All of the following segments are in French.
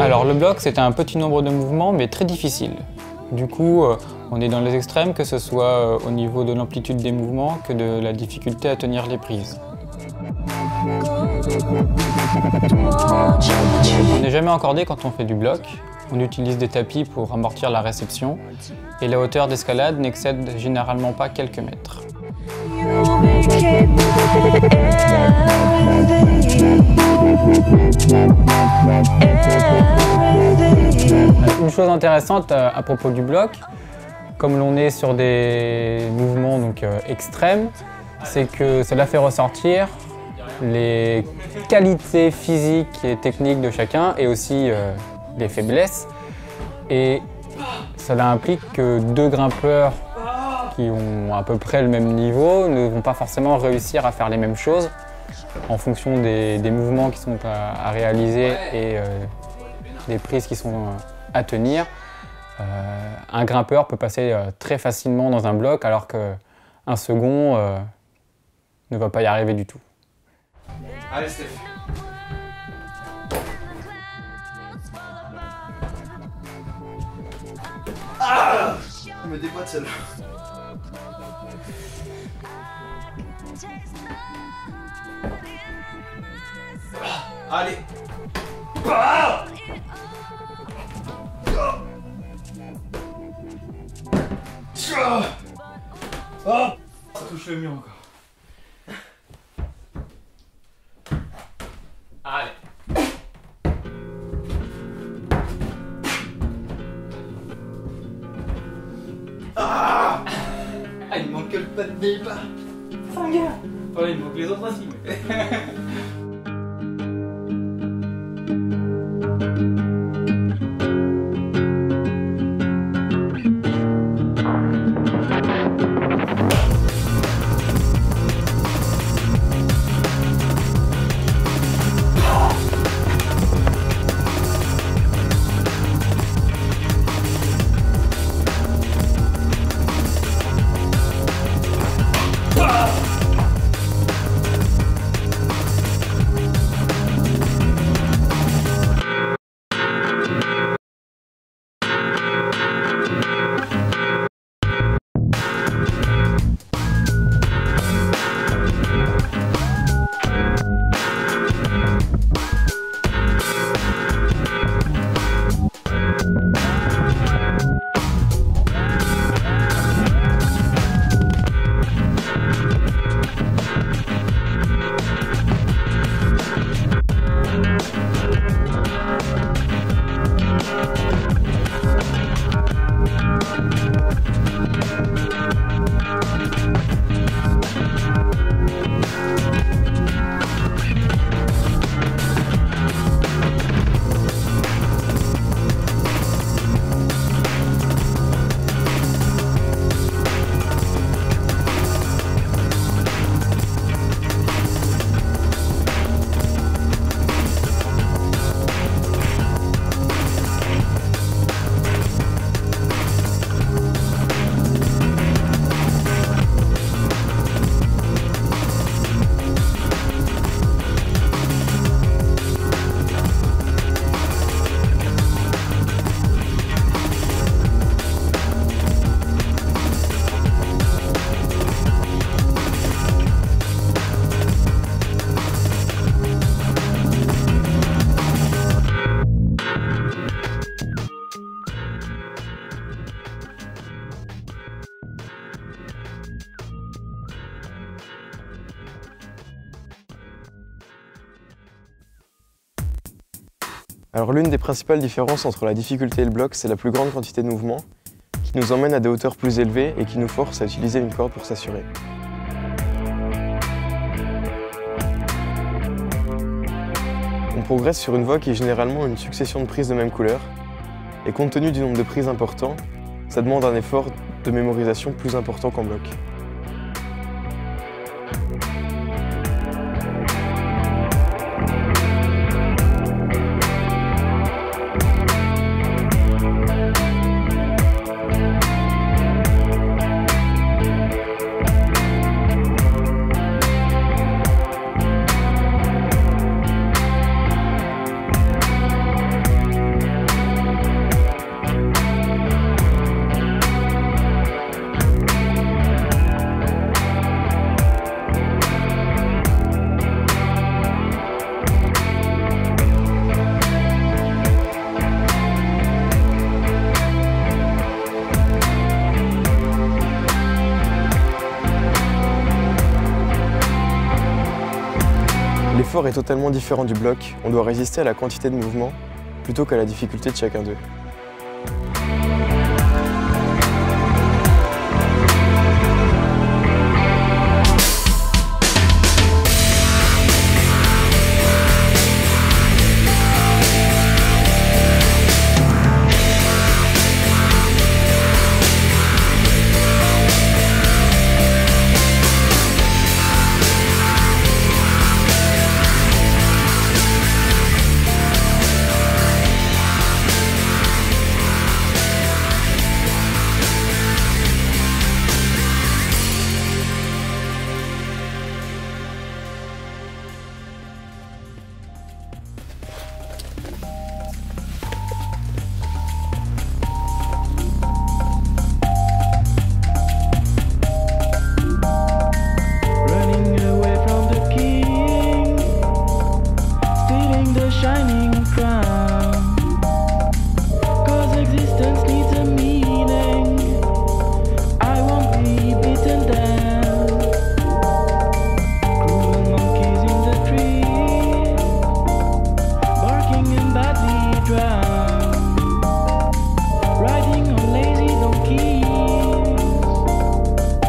Alors le bloc, c'est un petit nombre de mouvements, mais très difficile. Du coup, on est dans les extrêmes, que ce soit au niveau de l'amplitude des mouvements que de la difficulté à tenir les prises. On n'est jamais encordé quand on fait du bloc. On utilise des tapis pour amortir la réception et la hauteur d'escalade n'excède généralement pas quelques mètres. Une chose intéressante à propos du bloc, comme l'on est sur des mouvements extrêmes, c'est que cela fait ressortir les qualités physiques et techniques de chacun et aussi les faiblesses. Et cela implique que deux grimpeurs qui ont à peu près le même niveau ne vont pas forcément réussir à faire les mêmes choses en fonction des mouvements qui sont à réaliser et des prises qui sont à tenir. Un grimpeur peut passer très facilement dans un bloc alors qu'un second ne va pas y arriver du tout. Allez Steph. Ah, je me déboîte celle-là. Allez. Ah, ça touche le mur encore. Allez. Ah, il me manque que le pas de débat. Enfin, gars. Enfin, il me manque les autres aussi. Mais... Alors l'une des principales différences entre la difficulté et le bloc, c'est la plus grande quantité de mouvements, qui nous emmène à des hauteurs plus élevées et qui nous force à utiliser une corde pour s'assurer. On progresse sur une voie qui est généralement une succession de prises de même couleur, et compte tenu du nombre de prises important, ça demande un effort de mémorisation plus important qu'en bloc. L'effort est totalement différent du bloc, on doit résister à la quantité de mouvement plutôt qu'à la difficulté de chacun d'eux.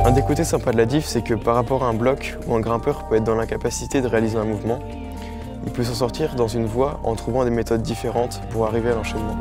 Un des côtés sympas de la diff, c'est que par rapport à un bloc où un grimpeur peut être dans l'incapacité de réaliser un mouvement, il peut s'en sortir dans une voie en trouvant des méthodes différentes pour arriver à l'enchaînement.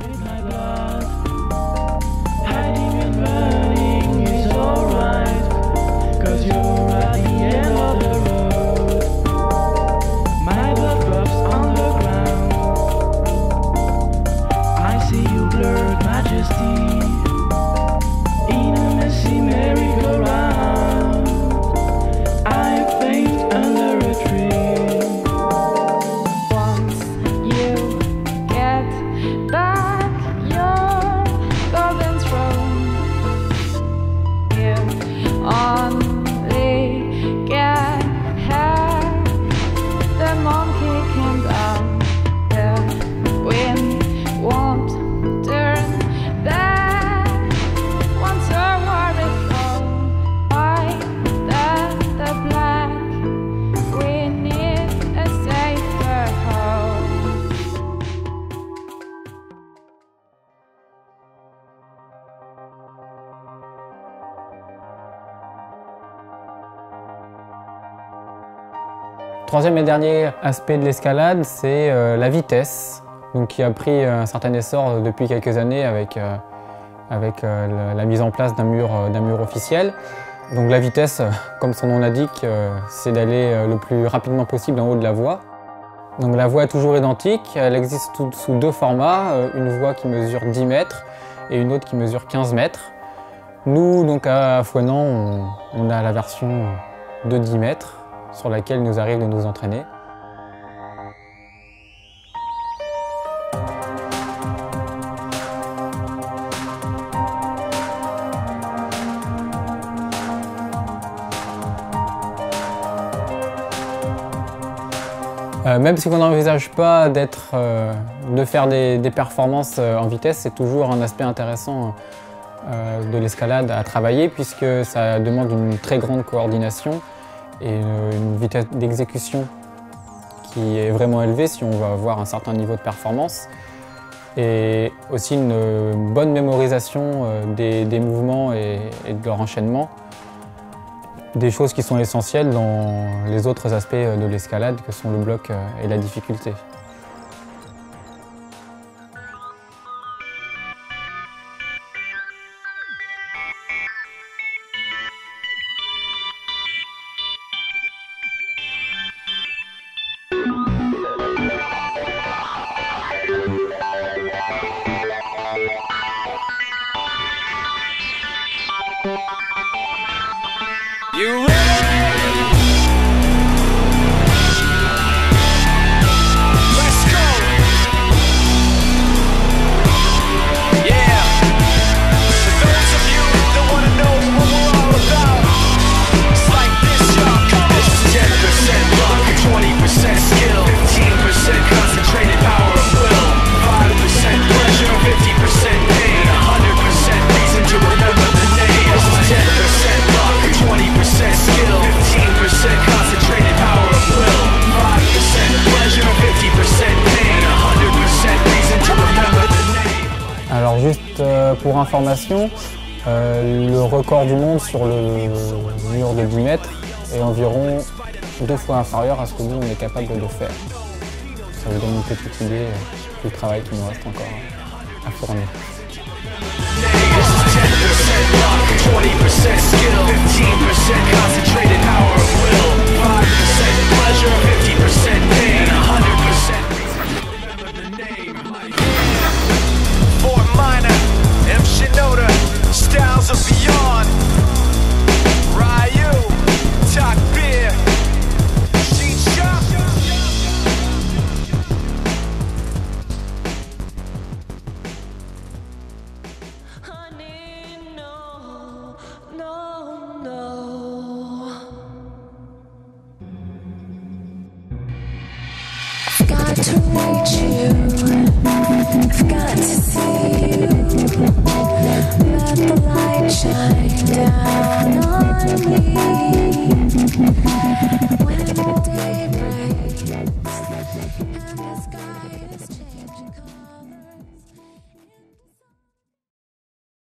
Troisième et dernier aspect de l'escalade, c'est la vitesse, donc qui a pris un certain essor depuis quelques années avec la mise en place d'un mur officiel. Donc la vitesse, comme son nom l'indique, c'est d'aller le plus rapidement possible en haut de la voie. Donc la voie est toujours identique, elle existe sous deux formats, une voie qui mesure 10 mètres et une autre qui mesure 15 mètres. Nous, donc à Fouesnant, on a la version de 10 mètres sur laquelle il nous arrive de nous entraîner. Même si on n'envisage pas de faire des performances en vitesse, c'est toujours un aspect intéressant de l'escalade à travailler puisque ça demande une très grande coordination et une vitesse d'exécution qui est vraiment élevée si on veut avoir un certain niveau de performance. Et aussi une bonne mémorisation des mouvements et de leur enchaînement. Des choses qui sont essentielles dans les autres aspects de l'escalade que sont le bloc et la difficulté. You ready? Juste pour information, le record du monde sur le mur de 10 mètres est environ 2 fois inférieur à ce que nous on est capable de faire. Ça vous donne une petite idée du travail qui nous reste encore à fournir. 20% skill, 15% concentrated power of will, 5% pleasure, 50% pain, and 100% remember the name. Fort Minor, M. Shinoda, Styles of Beyond, Ryu, Takbir, Shisha. Got to reach you, I've got to see you. Let the light shine down on me. When the day breaks.